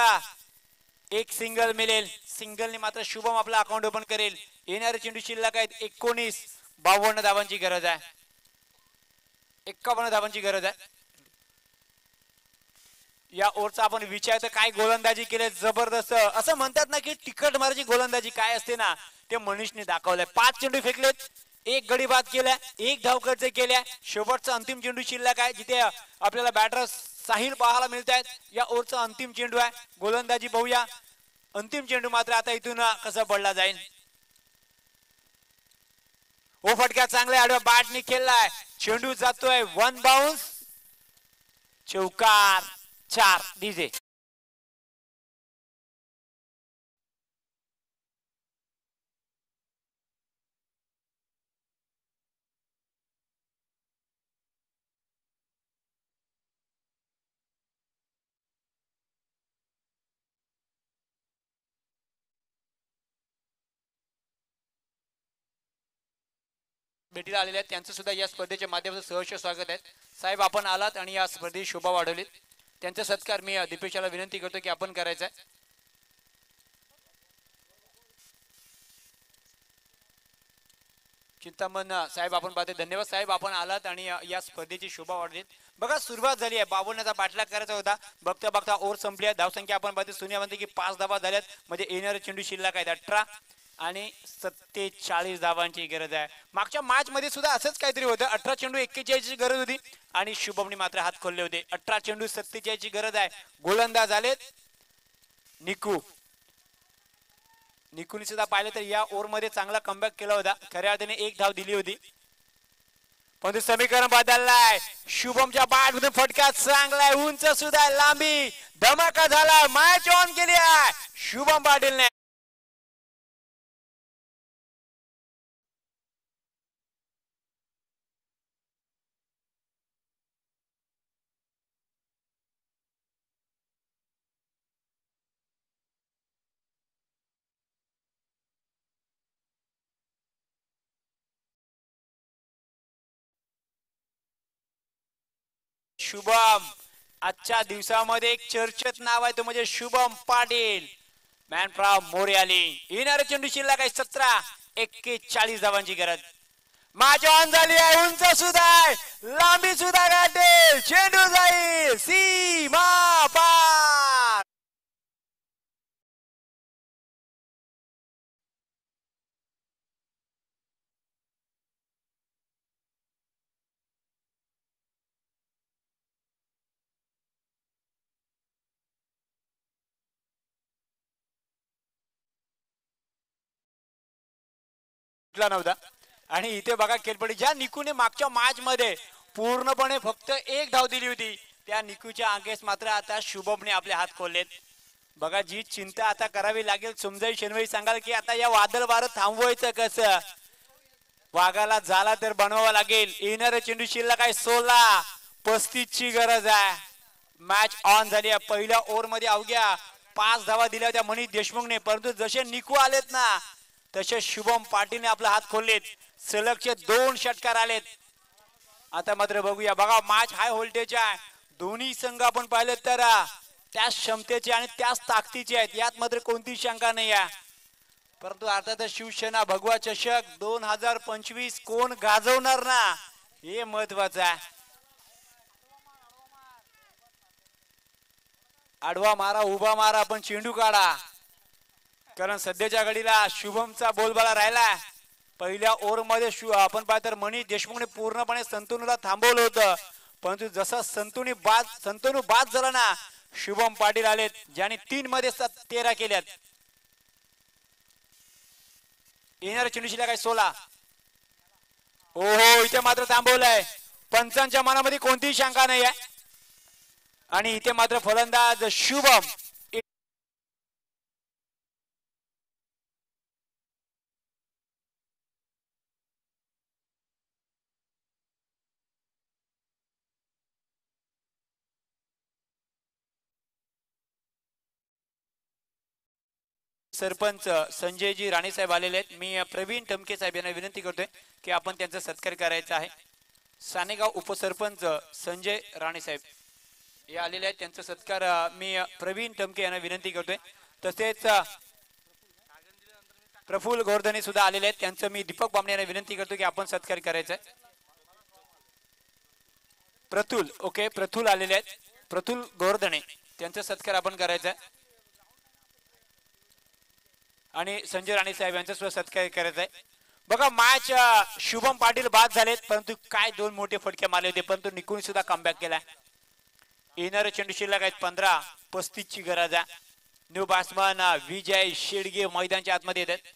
एक सिंगल मिळेल. सिंगलने मात्र शुभम आपला अकाउंट ओपन करेल. येणारे चेंडू शिल्लक आहेत 19-52 धावांची गरज आहे. 51 धावांची गरज आहे. या ओव्हरचा आपण विचार तर काय गोलंदाजी केले जबरदस्त. असं म्हणतात ना की तिखट मारायची गोलंदाजी काय असते ना ते मनीषने दाखवलंय. 5 चेंडू फेकलेत, 1 गडी बाद केल्या, 1 धाव खर्च केल्या. शेवटचा अंतिम चेंडू शिल्लक आहे जिथे आपल्याला बॅटर साहिल पाहायला मिळत आहेत. या ओव्हरचा अंतिम चेंडू आहे. गोलंदाजी पाहूया. अंतिम चेंडू मात्र आता इथून कसा पडला जाईल. ओ फटका चांगला आडव्या बॅटने खेळलाय. चेंडू जातोय 1 बाउन्स. चौकार 4 डीजे. भेटीला आलेले आहेत त्यांचं सुद्धा या स्पर्धेच्या माध्यमातून सहर्ष स्वागत आहे. साहेब आपण आलात आणि या स्पर्धेची शोभा वाढवलीत. त्यांचा सत्कार मी दीपेशाला विनंती करतो की आपण करायचा आहे. चिंतामण साहेब आपण पाहते. धन्यवाद साहेब आपण आलात आणि या स्पर्धेची शोभा वाढलीत. बघा सुरुवात झाली आहे. 52चा पाठलाग करायचा होता. बघता बघता ओव्हर संपली आहे. धावसंख्या आपण पाहते सोनिया म्हणते की 5 धावा झाल्यात. म्हणजे येणारे चेंडू शिल्लक आहेत 18 आणि 47 धावांची गरज आहे. मागच्या मॅच मध्ये सुद्धा असंच काहीतरी होतं. 18 चेंडू 41 ची गरज होती आणि शुभमने मात्र हात खोलले होते. 18 चेंडू 47 ची गरज आहे. गोलंदाज आलेत निकू. निकूने सुद्धा पाहिलं तर या ओव्हर मध्ये चांगला कमबॅक केला होता. खऱ्या अर्थाने 1 धाव दिली होती पण समीकरण बदललाय. शुभमच्या बॅट मधून फटका चांगलाय. उंच सुद्धा लांबी धमाका झाला. मॅच ऑन केली आहे शुभम पाटीलने. शुभम आजच्या दिवसामध्ये एक चर्चेत नाव आहे तो म्हणजे शुभम पाटील. Man from Moryali. येणारे चेंडू शिल्लक आहे 17-41 धावांची गरज. मॅच ऑन झाली आहे. उंच सुद्धा आहे, लांबी सुद्धा गाठेल. चेंडू जाईल सीमा पार. नव्हता आणि इथे बघा खेळपडी ज्या निकूने मागच्या मॅच मध्ये पूर्णपणे फक्त 1 धाव दिली होती त्या निकूच्या अंगेस मात्र आता शुभमने आपले हात खोललेत. बघा जी चिंता आता करावी लागेल. समजाई शेनवई सांगाल की आता या वादळ वारं थांबवायचं कसं. वाघाला झाला तर बनवावा लागेल. येणारे चेंडू शिल्लक आहे 16-35 ची गरज आहे. मॅच ऑन झाली आहे. पहिल्या ओव्हर मध्ये अवघ्या 5 धावा दिल्या होत्या मनीष देशमुखने परंतु जसे निकू आलेत ना तसे शुभम पाटीलने आपला हात खोललेत. सलगचे 2 षटकार आलेत. आता मात्र बघूया. बघा मॅच हाय व्होल्टेज आहे. दोन्ही संघ आपण पाहिले तर त्याच क्षमतेचे आणि त्याच ताकदीचे आहेत. यात मात्र कोणती शंका नाही आहे. परंतु अर्थातच शिवसेना भगवा चषक 2025 कोण गाजवणार ना हे महत्वाचं आहे. आडवा मारा उभा मारा पण चेंडू काढा. कारण सध्याच्या घडीला शुभमचा बोलबाला राहिला. पहिल्या ओव्हर मध्ये आपण पाहिलं तर मनीष देशमुखने पूर्णपणे संतनूला थांबवलं होतं परंतु जसा संतनू बाद झाला ना शुभम पाटील आलेत ज्याने 3 मध्ये 13 केल्यात. येणारे चेंडू शिल्लक आहे 16. हो इथे मात्र थांबवलंय. पंचांच्या मनामध्ये कोणतीही शंका नाही आहे आणि इथे मात्र फलंदाज शुभम सरपंच संजयजी राणे साहेब आलेले आहेत. मी प्रवीण टमके साहेब यांना विनंती करतोय की आपण त्यांचा सत्कार करायचा आहे. सानेगाव उपसरपंच संजय राणे साहेब हे आलेले आहेत. त्यांचा सत्कार मी प्रवीण टमके यांना विनंती करतोय. तसेच प्रफुल्ल गोवर्धने सुद्धा आलेले आहेत. त्यांचं मी दीपक बामणे यांना विनंती करतो की आपण सत्कार करायचा आहे. प्रतुल ओके प्रतुल आलेले आहेत. प्रतुल गोवर्धने त्यांचा सत्कार आपण करायचा आहे. आणि संजय राणे साहेब यांचा सुद्धा सत्कार करायचा आहे. बघा मॅच शुभम पाटील बाद झालेत परंतु काय दोन मोठे फटके मारले होते परंतु निकुन सुद्धा कमबॅक केला. येणारे चेंडू शिल्लक आहेत 15-35 ची गरज आहे. न्यू बॅट्समन विजय शेडगे मैदानाच्या आतमध्ये येतात.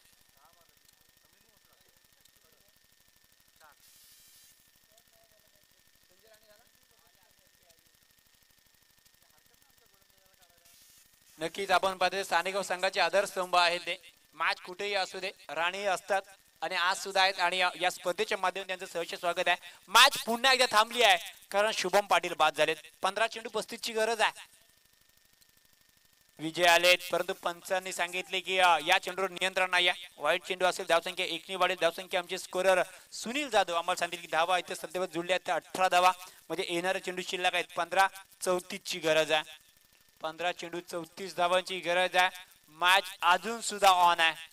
नक्कीच आपण पाहतो सानेगाव संघाचे आधारस्तंभ आहेत ते. मॅच कुठेही असू दे राणी असतात आणि आज सुद्धा आहेत आणि या स्पर्धेच्या माध्यमातून त्यांचं सहर्ष स्वागत आहे. मॅच पुन्हा एकदा थांबली आहे कारण शुभम पाटील बाद झालेत. 15 चेंडू 35 ची गरज आहे. विजय आलेत परंतु पंचांनी सांगितले की या चेंडूवर नियंत्रण नाही आहे. वाईट चेंडू असेल धावसंख्या 1 ने वाढेल. धावसंख्या आमचे स्कोरर सुनील जाधव आम्हाला सांगितले की धावा इथे सध्यावर जुळल्या आहेत 18 धावा म्हणजे येणारे चेंडू शिल्लक आहेत 15-34 ची गरज आहे. 15 चेंडू 34 धावांची गरज आहे. मॅच अजून सुद्धा ऑन आहे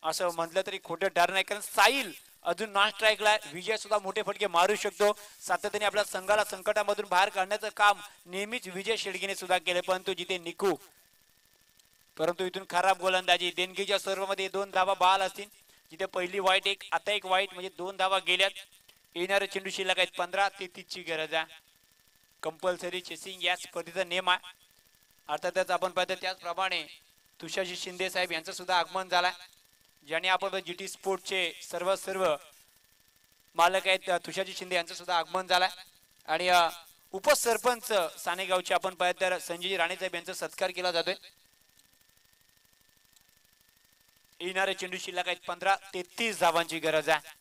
असं म्हटलं तरी खोटं ठरणार नाही कारण साहिल अजून नॉन स्ट्राईकला आहे. विजय सुद्धा मोठे फटके मारू शकतो. सातत्याने आपल्या संघाला संकटामधून बाहेर काढण्याचं काम नेहमीच विजय शेडगेने सुद्धा केले परंतु जिथे निकू परंतु इथून खराब गोलंदाजी. देणगीच्या सर्वांमध्ये 2 धावा बहाल असतील. जिथे पहिली वाईट एक आता एक वाईट म्हणजे 2 धावा गेल्यात. येणारे चेंडू शिल्लक आहेत 15-33 ची गरज आहे. कंपल्सरी चेसिंग या स्पर्धेचा नियम आहे. अर्थातच आपण पाहतो त्याचप्रमाणे तुषारजी शिंदे साहेब यांचं सुद्धा आगमन झालंय. ज्याने आपण जीटी स्पोर्टचे सर्व मालक आहेत तुषारजी शिंदे यांचं सुद्धा आगमन झालंय. आणि उपसरपंच सानेगावचे आपण पाहतो तर संजय राणे साहेब यांचा सत्कार केला जातोय. येणारे चेंडू शिल्लक आहेत 15-33 धावांची गरज आहे.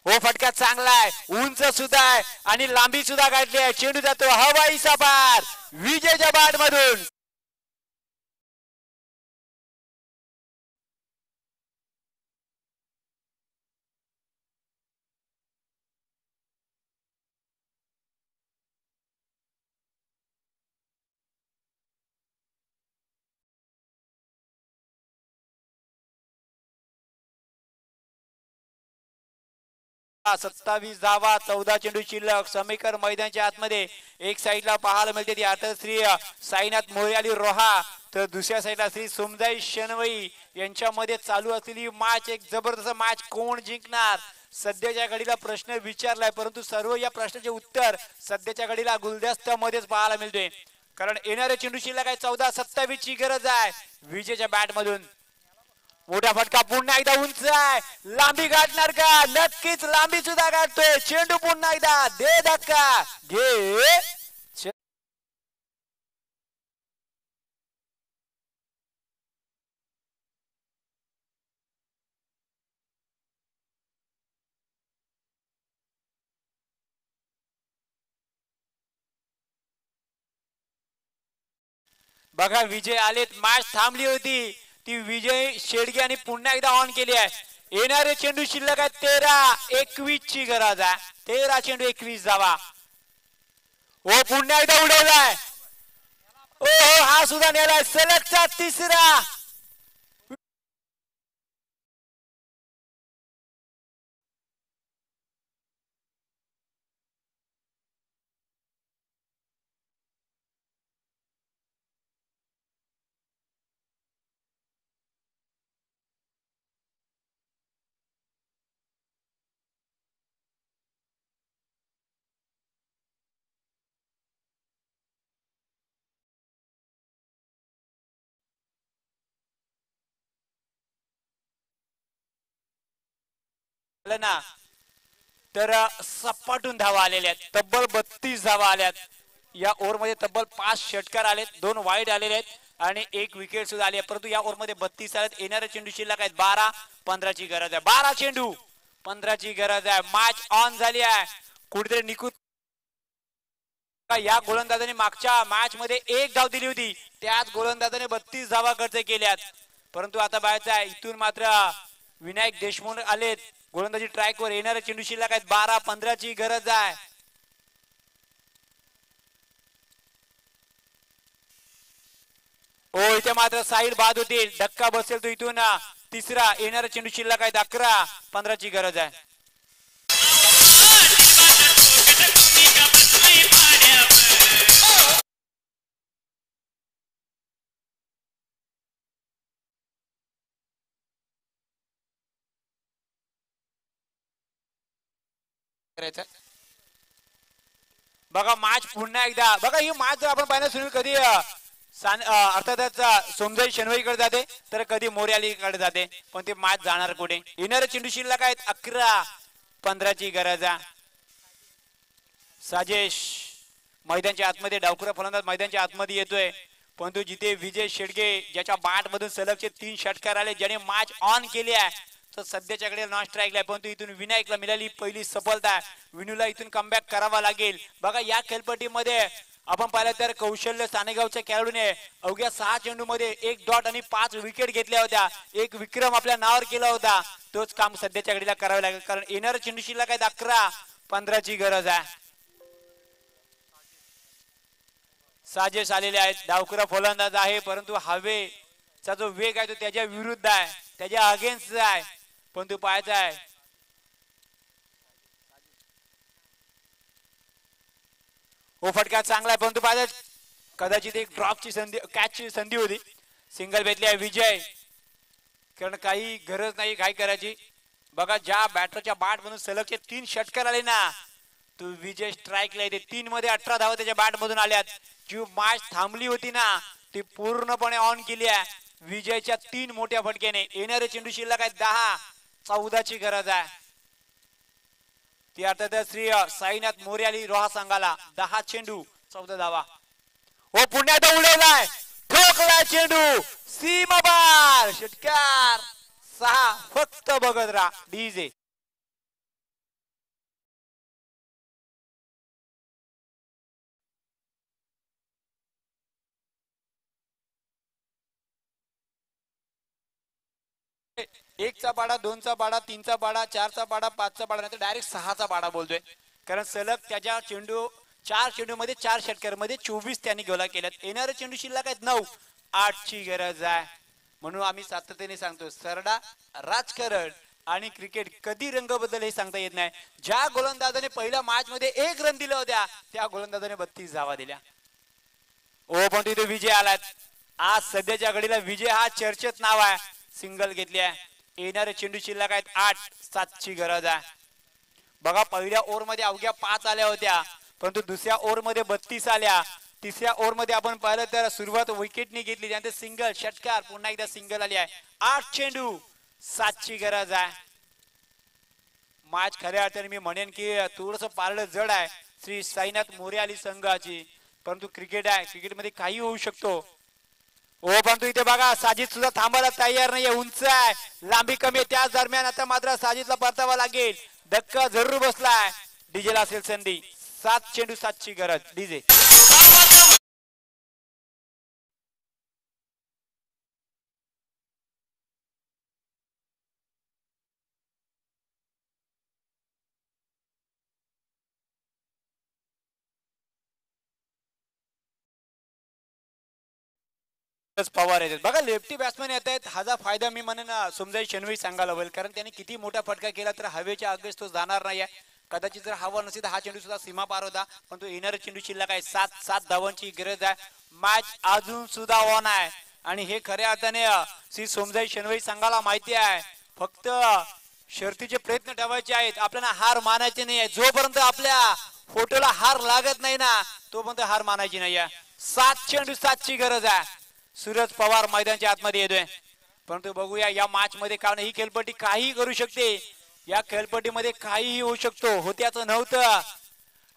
हो फटका चांगला आहे उंच सुद्धा आहे आणि लांबी सुद्धा काढली आहे. चेंडू जातो हवाई सपार विजयच्या बॅट मधून. सत्तावीस धावा 14 चेंडू शिल्लक. समीकर मैदानाच्या आतमध्ये एक साईडला पाहायला मिळते ती आता श्री साईनाथ मोर्याली रोहा तर दुसऱ्या साईडला श्री सोमदाई शनवई यांच्यामध्ये चालू असलेली मॅच. एक जबरदस्त मॅच कोण जिंकणार सध्याच्या घडीला प्रश्न विचारलाय परंतु सर्व या प्रश्नाचे उत्तर सध्याच्या घडीला गुलदस्त्यामध्येच पाहायला मिळते कारण येणारे चेंडू शिल्लक आहे 14-27 ची गरज आहे विजयच्या बॅट मधून. मोठा फटका पुन्हा एकदा उंच आहे. लांबी गाठणार का नक्कीच लांबी सुद्धा गाठतोय. चेंडू पुन्हा एकदा दे धक्का घे. बघा विजय आलेत. मॅच थांबली होती ती विजय शेडगे आणि पुन्हा एकदा ऑन केली आहे. येणारे चेंडू शिल्लक आहे 13-21 ची गरज आहे. 13 चेंडू 21 धावा. हो पुन्हा एकदा उडवलाय. ओ हा सुद्धा नेलाय सलगचा तिसरा. ना तर सपाटून धावा आलेल्या आहेत. तब्बल 32 धावा आल्यात. या ओव्हर मध्ये तब्बल 5 षटकार आलेत. 2 वाईड आलेले आहेत आणि 1 विकेट सुद्धा आली आहे परंतु या ओव्हर मध्ये 32 आलेत. येणारे चेंडू शिल्लक आहेत 12-15 ची गरज आहे. 12 चेंडू 15 ची गरज आहे. मॅच ऑन झाली आहे. कुठेतरी निकुत या गोलंदाजाने मागच्या मॅच मध्ये 1 धाव दिली होती त्याच गोलंदाजाने 32 धावा खर्च केल्यात परंतु आता बाहेरचा आहे. इथून मात्र विनायक देशमुख आलेत गोलंदाजी ट्रॅक वर. येणारे चेंडू शिल्लक आहेत 12-15 ची गरज आहे. हो इथे मात्र साहिल बाद होतील. धक्का बसेल तो इथून तिसरा येणारा चेंडू शिल्लक आहेत 11-15ची गरज आहे. बघा मॅच पुन्हा एकदा बघा ही मॅच जर आपण पाहिलं सुनील कधी अर्थातच सोमजाई शेनवईकडे जाते तर कधी मोर्यालीकडे जाते पण ते मॅच जाणार कुठे. येणारे चेंडू शिल्लक आहेत 11-15ची गरज आहे. साजेश मैदानच्या आतमध्ये डावखुरा फलंदाज मैदानच्या आतमध्ये येतोय परंतु जिथे विजय शेडगे ज्याच्या बॅट मधून सलगचे 3 षटकार आले ज्याने मॅच ऑन केली आहे तर सध्याच्याकडे नॉन स्ट्राईकला आहे परंतु इथून विनायकला मिळाली पहिली सफलता. विनूला इथून कमबॅक करावा लागेल. बघा या खेळपट्टीमध्ये आपण पाहिलं तर कौशल्य सानेगावच्या खेळाडूने अवघ्या 6 चेंडूमध्ये 1 डॉट आणि 5 विकेट घेतल्या होत्या. एक विक्रम आपल्या नावावर केला होता. तोच काम सध्याच्या घडीला करावे लागेल कारण येणारा चेंडू शिल्लक आहेत 11-15ची गरज आहे. साजेश आलेले आहेत. डावखुरा फलंदाज आहे परंतु हवेचा जो वेग आहे तो त्याच्या विरुद्ध आहे त्याच्या अगेन्स्ट आहे परंतु पाहायचा आहे हो फटका चांगला आहे परंतु पाहायचा कदाचित एक ड्रॉपची संधी कॅचची संधी होती. सिंगल भेटली आहे विजय कारण काही गरज नाही काय करायची. बघा ज्या बॅटरच्या बॅट मधून सलगचे 3 षटकार आले ना तो विजय स्ट्राईकला येते. 3 मध्ये 18 धावा त्याच्या बॅट मधून आल्यात. जी मॅच थांबली होती ना ती पूर्णपणे ऑन केली आहे विजयच्या 3 मोठ्या फटक्याने. येणारे चेंडू शिल्लक आहेत 10-14ची गरज आहे. ती अर्थातच श्री साईनाथ मोर्याली रोहा संघाला 10 चेंडू 14 धावा. हो पुन्हा एकदा उडवलाय ठोकलाय चेंडू सीमापार षटकार 6 फक्त बघत राहा डीजे. एकचा पाडा 2चा पाडा 3चा पाडा 4चा पाडा 5चा पाडा नाही तर डायरेक्ट 6चा पाडा बोलतोय कारण सलग त्याच्या चेंडू 4 चेंडू मध्ये 4 षटकार मध्ये 24 त्यांनी गोला केल्यात. येणारे चेंडू शिल्लक आहेत 9-8ची गरज आहे. म्हणून आम्ही सातत्याने सांगतो सरडा राजकारण आणि क्रिकेट कधी रंग बदल हे सांगता येत नाही. ज्या गोलंदाजाने पहिल्या मॅच मध्ये 1 रन दिला होत्या त्या गोलंदाजाने 32 धावा दिल्या. ओ पण तिथे विजय आलात. आज सध्याच्या घडीला विजय हा चर्चेत नाव आहे. सिंगल घेतली आहे. येणारे चेंडू शिल्लक आहेत 8-7ची गरज आहे. बघा पहिल्या ओव्हर मध्ये अवघ्या 5 आल्या होत्या परंतु दुसऱ्या ओव्हर मध्ये 32 आल्या. तिसऱ्या ओव्हर मध्ये आपण पाहिलं तर सुरुवात विकेटने घेतली त्यानंतर सिंगल षटकार पुन्हा एकदा सिंगल आली आहे. 8 चेंडू 7ची गरज आहे. मॅच खऱ्या अर्थाने मी म्हणेन की थोडस पारड जड आहे श्री साईनाथ मोर्याली संघाची परंतु क्रिकेट आहे क्रिकेटमध्ये काही होऊ शकतो. हो परंतु इथे बघा साजिद सुद्धा थांबायला तयार नाहीये. उंच आहे लांबी कमी आहे त्याच दरम्यान आता मात्र साजिदला परतावा लागेल. धक्का जरूर बसलाय. डीजेला असेल संधी. 7 चेंडू 7ची गरज डीजे. पवार येतात बघा लेफ्टी बॅट्समॅन येत आहेत. हा फायदा मी म्हणेन सोमजाई शेनवी सांगायला होईल कारण त्यांनी किती मोठा फटका केला तर हवेच्या अगेन्स्ट तो जाणार नाही आहे. कदाचित जर हवा नसेल तर हा चेंडू सुद्धा सीमा पार होता पण तो येणारा चेंडू शिल्लक आहे. 7 धावांची गरज आहे. मॅच अजून सुद्धा ऑन आहे आणि हे खऱ्या अर्थाने श्री सोमजाई शेनवी संघाला माहिती आहे. फक्त शर्तीचे प्रयत्न ठेवायचे आहेत. आपल्याला हार मानायचे नाही आहे. जोपर्यंत आपल्या फोटोला हार लागत नाही ना तोपर्यंत हार मानायची नाही आहे. 7 चेंडू 7ची गरज आहे. सूरज पवार मैदानाच्या आतमध्ये येतोय परंतु बघूया या मॅच मध्ये कारण ही खेळपट्टी काही करू शकते. या खेळपट्टीमध्ये काहीही होऊ शकतो. होत्याचं नव्हतं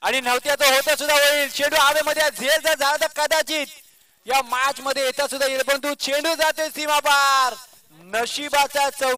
आणि नव्हत्याचं होतं सुद्धा होईल. चेंडू हवेमध्ये झेल जर झाला तर कदाचित या मॅच मध्ये येता सुद्धा येईल परंतु चेंडू जाते सीमा पार. नशिबाचा चौक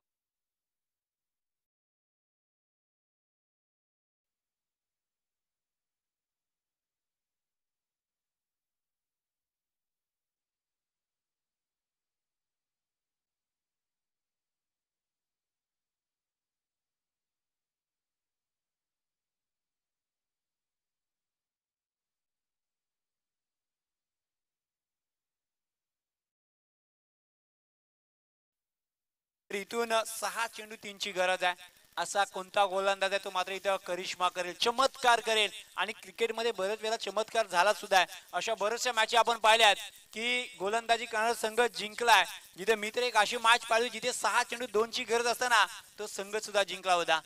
तर इथून 6 चेंडू 3ची गरज आहे. असा कोणता गोलंदाज आहे तो मात्र इथं करिश्मा करेल, चमत्कार करेल. आणि क्रिकेटमध्ये बरेच वेळा चमत्कार झाला सुद्धा आहे. अशा बऱ्याचशा मॅच आपण पाहिल्यात की गोलंदाजी करणारा संघ जिंकलाय. जिथे मी तर एक अशी मॅच पाहिली जिथे 6 चेंडू 2ची गरज असताना तो संघ सुद्धा जिंकला होता.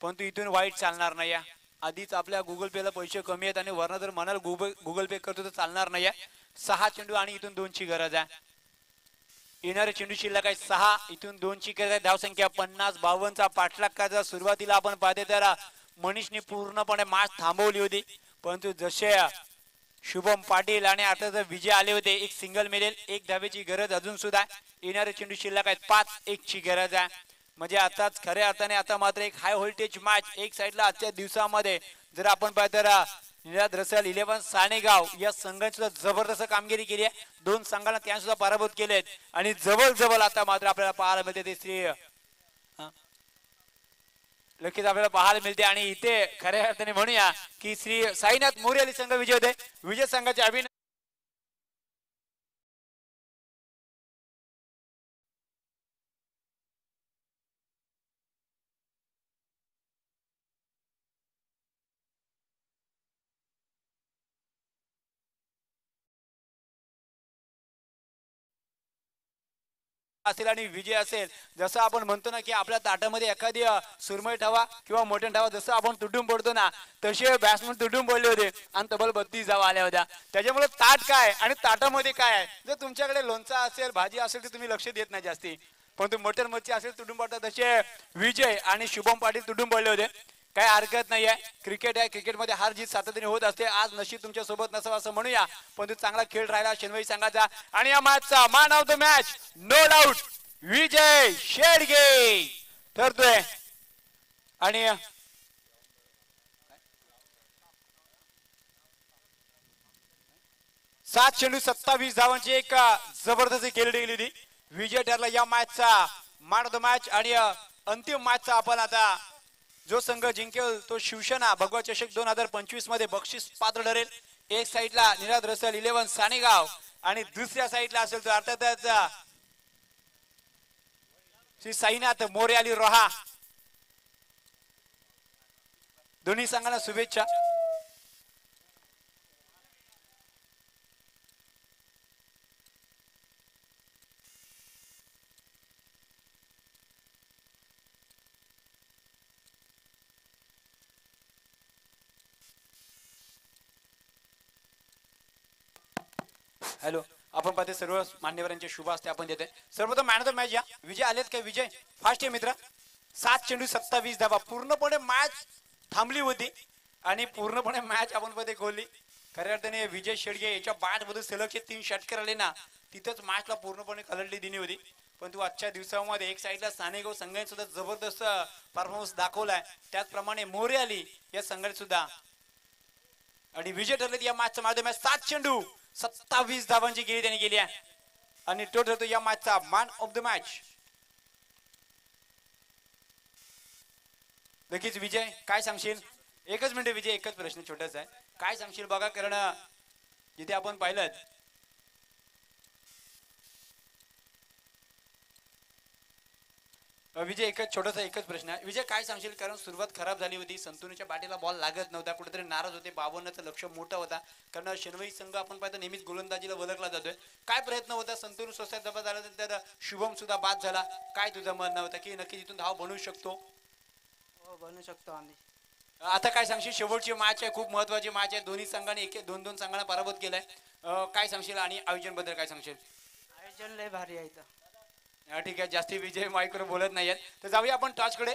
परंतु इथून वाईट चालणार नाही. आधीच आपल्या गुगल पेला पैसे कमी आहेत आणि वरनं जर म्हणाल गुगल पे करतो तर चालणार नाही. 6 चेंडू आणि इथून 2ची गरज आहे. येणारे चेंडू शिल्लक आहे 6, इथून 2ची गरज आहे. धावसंख्या 50-52चा पाठलाग करायचा. सुरुवातीला आपण पाहते तर मनीषने पूर्णपणे मॅच थांबवली होती. परंतु जसे शुभम पाटील आणि आता जर विजय आले होते, एक सिंगल मिळेल, एक धावेची गरज अजून सुद्धा. येणारे चेंडू शिल्लक आहेत 5-1ची गरज आहे. म्हणजे आताच खऱ्या अर्थाने आता मात्र एक हाय व्होल्टेज मॅच एक साईडला आजच्या दिवसामध्ये जर आपण पाहतो तर निनाद रसल 11 सानेगाव या संघाने सुद्धा जबरदस्त कामगिरी केली आहे. 2 संघांना त्या सुद्धा पराभूत केलेत आणि जवळ आता मात्र आपल्याला पाहायला मिळते ते श्री नक्कीच आपल्याला पाहायला मिळते. आणि इथे खऱ्या अर्थाने म्हणूया की श्री साईनाथ मोरे संघ विजय होते. विजय संघाचे अभिनंदन. असेल आणि विजय असेल. जसं आपण म्हणतो ना की आपल्या ताटामध्ये एखादी सुरमई ठेवा किंवा मटण ठेवा, जसं आपण तुटून पडतो ना तसे बॅट्समन तुटून पडले होते आणि तब्बल 32 धावा आल्या होत्या. त्याच्यामुळे ताट काय आणि ताटामध्ये काय आहे. जर तुमच्याकडे लोणचा असेल, भाजी असेल तर तुम्ही लक्ष देत नाही जास्ती, परंतु मटण मच्छी असेल तुटून पडतात. तसे विजय आणि शुभम पाटील तुटून पडले होते. काही हरकत नाही आहे. क्रिकेट आहे, क्रिकेटमध्ये हार जीत सातत्याने होत असते. आज नशीब तुमच्या सोबत नसावं असं म्हणूया, पण चांगला खेळ राहिला शेनवाई संघाचा. आणि या मॅचचा man of the match no doubt Vijay Shedge ठरतोय. आणि 7 चेंडू 27 धावांची एक जबरदस्त खेळी गेली होती. विजय ठरला या मॅचचा मॅन ऑफ द मॅच. आणि अंतिम मॅचचा आपण आता जो संघ जिंकेल तो शिवसेना भगवा चषक 2025 मध्ये बक्षीस पात्र ठरेल. एक साईडला निनाद रसल 11 सानेगाव आणि दुसऱ्या साईडला असेल तो अर्थातच श्री साईनाथ मोरे अली रोहा. दोन्ही संघांना शुभेच्छा. हॅलो, आपण पाहते सर्व मान्यवरांचे शुभ असते आपण देते. सर्वप्रथम मॅन ऑफ द मॅच या विजय आलेत काय. विजय फास्ट आहे मित्र. 7 चेंडू 27 धावा. पूर्णपणे मॅच थांबली होती आणि पूर्णपणे मॅच आपण पाहते गोलली. खऱ्या अर्थाने विजय शेडगे याच्या बॅट मध्ये सलगचे 3 षटकार आले ना, तिथंच मॅचला पूर्णपणे कलडली दिली होती. पण तू आजच्या दिवसामध्ये एक साईडला सानेगाव संघाने सुद्धा जबरदस्त परफॉर्मन्स दाखवलाय. त्याचप्रमाणे मोरे आली या संघाने सुद्धा. आणि विजय ठरले या मॅचचा माध्यम 7 चेंडू 27 धावांची गिरी त्यांनी केली आहे. आणि तो ठरतो या मॅचचा मॅन ऑफ द मॅच. नक्कीच विजय काय सांगशील. एकच मिनिट विजय, एकच प्रश्न छोटासा आहे. काय सांगशील बघा, कारण जिथे आपण पाहिलं विजय एकच छोटासा एकच प्रश्न आहे. विजय काय सांगशील, कारण सुरुवात खराब झाली होती, संतूरच्या बॅटीला बॉल लागत नव्हता, कुठेतरी नाराज होते. 52चं लक्ष मोठा होता, कारण शेनवाई संघ आपण पाहतो नेहमीच गोलंदाजीला वळखला जातोय. काय प्रयत्न होता संतूर सोसायटी जवळ झाला तर शुभम सुद्धा बाद झाला. काय तुझं म्हणणं होतं की नक्की इथून धाव बनवू शकतो. हो, बनवू शकतो आम्ही. आता काय सांगशील, शेवटची मॅच आहे, खूप महत्वाची मॅच आहे. दोन्ही संघाने एक 2-2 संघांना पराभूत केलाय. काय सांगशील आणि आयोजन बद्दल काय सांगशील. आयोजन लय भारी आहे इथं. ठीक आहे, जास्ती विजय माईकवर बोलत नाहीयेत तर जाऊया आपण टॉसकडे.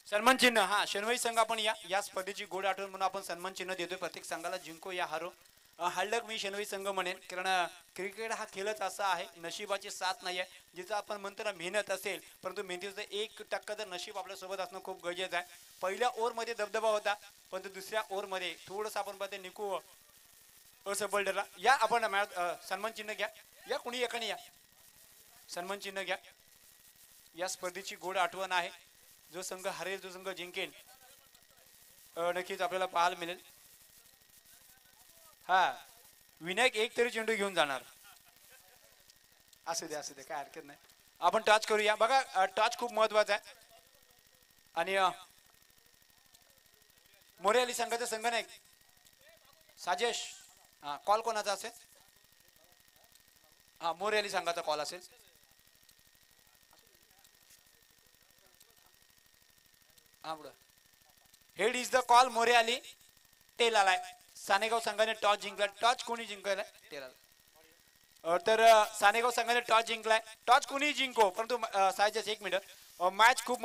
सन्मान चिन्ह, हा शेनवाई संघ आपण या स्पर्धेची गोड आठवण म्हणून आपण सन्मान चिन्ह देतोय. प्रत्येक संघाला जिंको या हारो हल्लक मी शेनवाई संघ म्हणेन, कारण क्रिकेट हा खेळच असा आहे, नशिबाची साथ नाही आहे. जिथं आपण म्हणतो ना मेहनत असेल, परंतु मेहनतीचं 1% तर नशीब आपल्या सोबत असणं खूप गरजेचं आहे. पहिल्या ओव्हरमध्ये दबदबा होता, परंतु दुसऱ्या ओव्हरमध्ये थोडंसं आपण पाहते निकू असफल ठरला. या आपण सन्मान चिन्ह घ्या, या कुणी एकाने या सन्मान चिन्ह घ्या. या स्पर्धेची गोड आठवण आहे. जो संघ हरेल, जो संघ जिंकेल, नक्कीच आपल्याला पाहायला मिळेल. हा विनायक एक तरी चेंडू घेऊन जाणार. असू दे काय हरकत नाही. आपण टच करूया बघा. टच खूप महत्वाचा आहे. आणि मोरे अली संघाचा संघनायक साजेश. हा कॉल कोणाचा असेल? हा मोरे अली संघाचा कॉल असेल. हा पुढं. Head is the call. More Ali tail आलाय. सानेगाव संघाने टॉस जिंकला. टॉस कोणी जिंकलाय? टेल आला. तर सानेगाव संघाने टॉस जिंकलाय. टॉस कोणी जिंको परंतु साजेश एक मिनिट. मॅच खूप